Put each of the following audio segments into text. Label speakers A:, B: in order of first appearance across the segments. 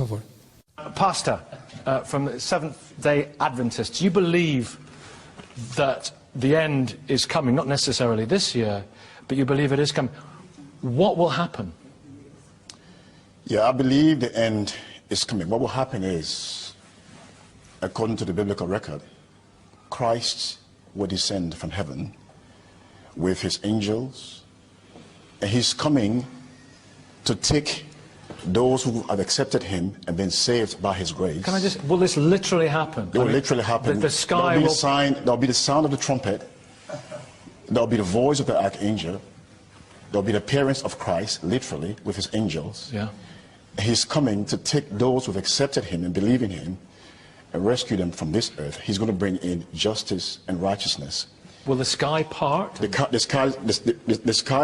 A: favor.
B: Pastor, from the Seventh-day Adventists, do you believe that the end is coming? Not necessarily this year, but you believe it is coming. What will happen?
C: Yeah, I believe the end is coming. What will happen is, according to the biblical record, Christ will descend from heaven with his angels, and he's coming to take those who have accepted him and been saved by his grace.
B: Can I just, will this literally happen?
C: It will literally happen.
B: The sky will...
C: There'll be the sound of the trumpet. There'll be the voice of the archangel. There'll be the appearance of Christ, literally, with his angels.
B: Yeah.
C: He's coming to take those who have accepted him and believe in him and rescue them from this earth. He's going to bring in justice and righteousness.
B: Will the sky part?
C: The sky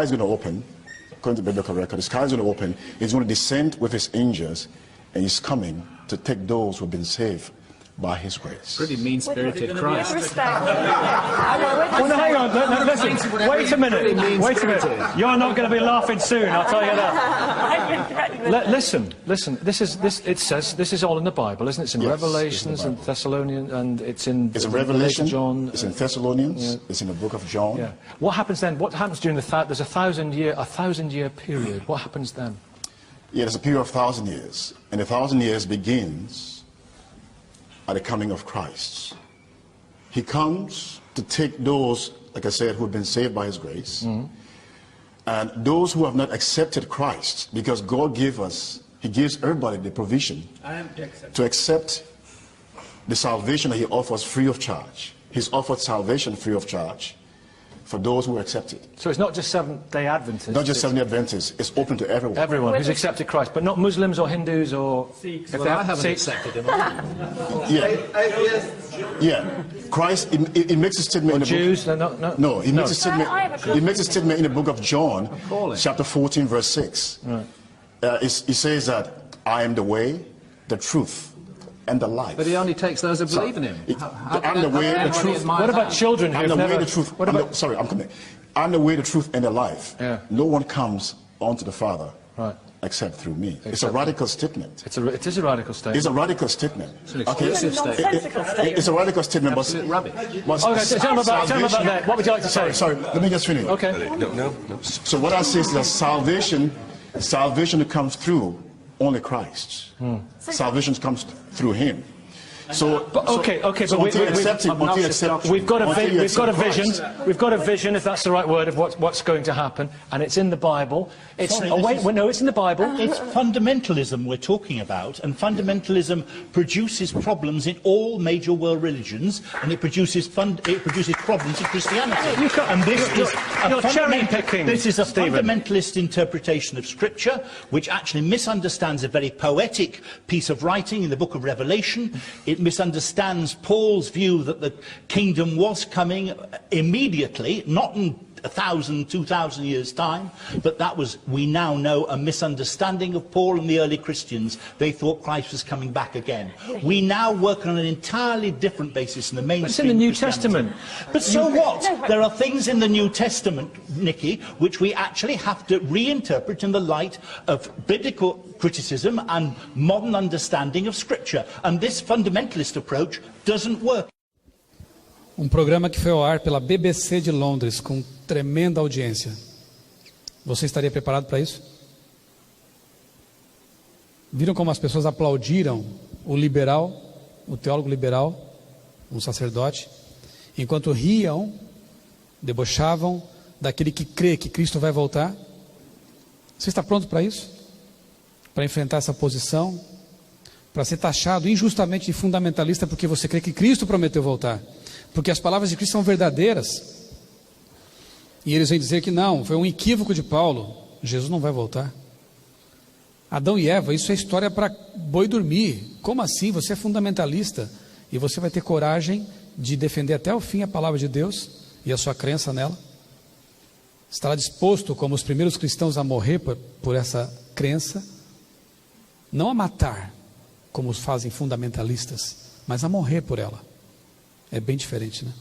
C: is going to open. According to the biblical record, the sky is going to open. He's going to descend with his angels, and he's coming to take those who have been saved by his grace.
D: Pretty mean-spirited Christ.
B: Well, no, hang on. No, listen. Wait a minute. Wait a minute. You're not going to be laughing soon, I'll tell you that. Listen. It says this is all in the Bible, isn't it? It's in Revelations and Thessalonians, and it's in
C: Revelation,
B: John.
C: It's in Thessalonians. Yeah. It's in the book of John.
B: Yeah. What happens then? What happens during there's a thousand year period? What happens then?
C: Yeah, there's a period of 1,000 years, and the 1,000 years begins at the coming of Christ. He comes to take those, like I said, who have been saved by his grace, and those who have not accepted Christ, because God he gives everybody the provision to accept the salvation that he offers free of charge. He's offered salvation free of charge for those who accept it.
B: So it's not just Seventh-day Adventists?
C: Not just Seventh-day Adventists, it's open to everyone.
B: Everyone who's accepted Christ, but not Muslims or Hindus or...
D: Sikhs. Well, I haven't accepted him.
C: Yeah. Christ, he makes a statement in the
B: Jews,
C: book... No, he makes a statement in the book of John, chapter 14, verse 6. Right. He says that, I am the way, the truth, and the life.
D: But he only takes those who believe in him.
C: I'm the way, the truth.
B: What about children who
C: I'm the
B: never...
C: way, the truth. Sorry, I'm coming. I'm the way, the truth, and the life. Yeah. No one comes onto the Father except through me. It's a radical statement.
B: It is a radical statement.
C: It's a radical statement.
D: It's an exclusive statement.
C: It's a radical statement.
D: Absolute rubbish.
B: Okay, tell me about that. What would you like to say?
C: Sorry, let me just finish.
B: Okay.
C: No. So what I say is that salvation comes through only Christ. Salvation comes through him. So,
B: okay, but we've got a vision, if that's the right word, of what's going to happen, and it's in the Bible. It's in the Bible.
E: It's fundamentalism we're talking about, and fundamentalism produces problems in all major world religions, and it produces problems in Christianity.
B: You're cherry picking.
E: This is a fundamentalist interpretation of Scripture, which actually misunderstands a very poetic piece of writing in the book of Revelation. It misunderstands Paul's view that the kingdom was coming immediately, not in 1,000, 2,000 years' time, but that was, we now know, a misunderstanding of Paul and the early Christians. They thought Christ was coming back again. We now work on an entirely different basis in the mainstream.
B: It's in the New Testament.
E: But so what? There are things in the New Testament, Nicky, which we actually have to reinterpret in the light of biblical criticism and modern understanding of Scripture. And this fundamentalist approach doesn't work.
A: Programa que foi ao ar pela BBC de Londres, com tremenda audiência. Você estaria preparado para isso? Viram como as pessoas aplaudiram o liberal, o teólogo liberal, um sacerdote, enquanto riam, debochavam daquele que crê que Cristo vai voltar? Você está pronto para isso? Para enfrentar essa posição? Para ser taxado injustamente de fundamentalista porque você crê que Cristo prometeu voltar? Porque as palavras de Cristo são verdadeiras. E eles vêm dizer que não, foi um equívoco de Paulo. Jesus não vai voltar. Adão e Eva, isso é história para boi dormir. Como assim? Você é fundamentalista e você vai ter coragem de defender até o fim a palavra de Deus e a sua crença nela? Estará disposto, como os primeiros cristãos, a morrer por essa crença? Não a matar, como fazem fundamentalistas, mas a morrer por ela. É bem diferente, né?